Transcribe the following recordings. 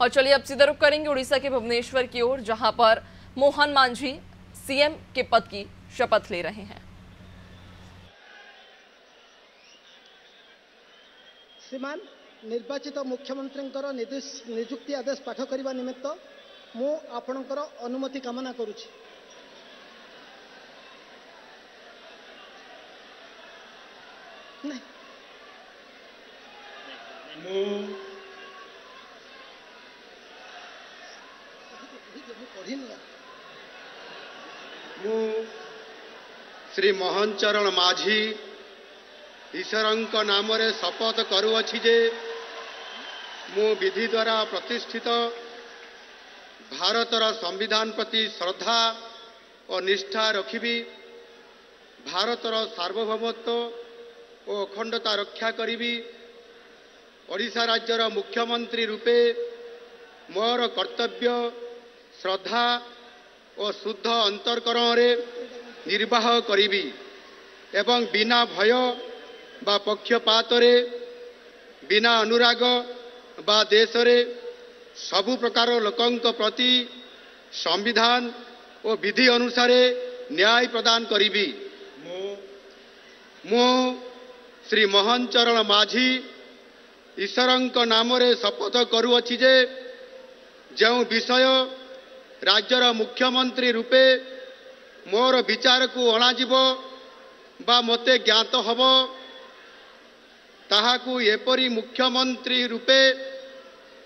और चलिए अब सीधा रुख करेंगे उड़ीसा के भुवनेश्वर की ओर, जहां पर मोहन मांझी सीएम के पद की शपथ ले रहे हैं। श्रीमान निर्वाचित मुख्यमंत्री नियुक्ति आदेश पाठ करने निमित्त मु आपणकर अनुमति कामना करुछि। श्री मोहन चरण माझी ईश्वरंक नाम रे शपथ करुअछि जे मु विधि द्वारा प्रतिष्ठित भारतर संविधान प्रति श्रद्धा और निष्ठा रखिबी, भारतर सार्वभौमत्व और अखंडता रक्षा करिबी, ओडिशा राज्यर मुख्यमंत्री रूपे मोर कर्तव्य श्रद्धा और शुद्ध अंतरकरण रे निर्वाह करिबी एवं बिना भय बा पक्षपात रे बिना अनुराग बा देश रे सबु प्रकार लोकंक प्रति संविधान और विधि अनुसार न्याय प्रदान करिबी। मु श्री मोहन चरण माझी ईश्वरंक नाम रे शपथ करुअछि जे जो विषय राज्यर मुख्यमंत्री रूपे मोर विचार को अणाजिबो बा मते ज्ञात हबो ताहाकु एपरी मुख्यमंत्री रूपे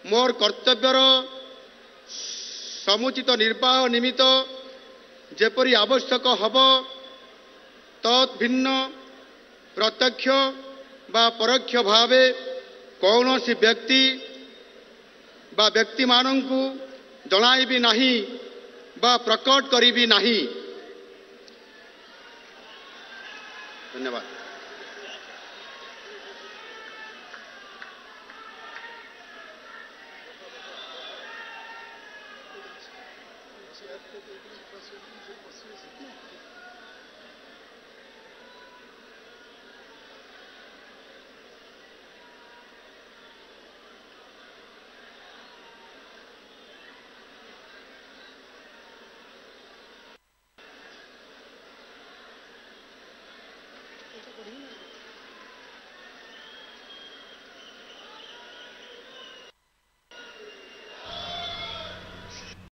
मोर कर्तव्यर समुचित निर्वाह निमित्त जेपरी आवश्यक हबो तत् भिन्न प्रत्यक्ष बा परोक्ष भावे कौनसी व्यक्ति बा व्यक्ति मानंकु जणाइबी नहीं बा प्रकट करिबी नहीं। धन्यवाद।